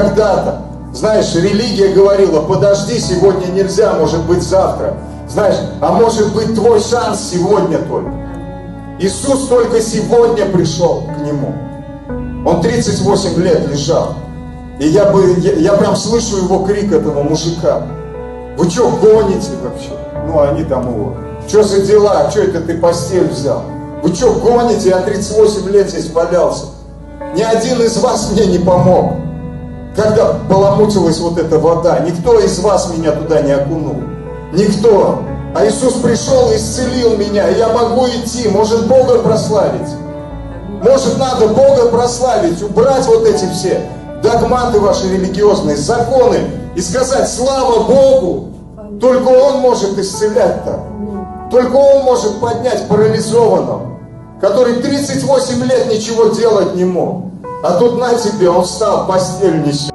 Когда-то, знаешь, религия говорила: подожди, сегодня нельзя, может быть завтра. Знаешь, а может быть твой шанс сегодня только. Иисус только сегодня пришел к нему. Он 38 лет лежал. И я прям слышу его крик, этого мужика: вы что, гоните вообще? Ну, они там его: что за дела? Что это ты постель взял? Вы что, гоните? Я 38 лет здесь валялся. Ни один из вас мне не помог. Когда баламутилась вот эта вода, никто из вас меня туда не окунул. Никто. А Иисус пришел и исцелил меня, и я могу идти. Может, Бога прославить? Может, надо Бога прославить, убрать вот эти все догматы ваши религиозные, законы, и сказать: слава Богу! Только Он может исцелять так. Только Он может поднять парализованного, который 38 лет ничего делать не мог. А тут на тебе, он встал, постель несет.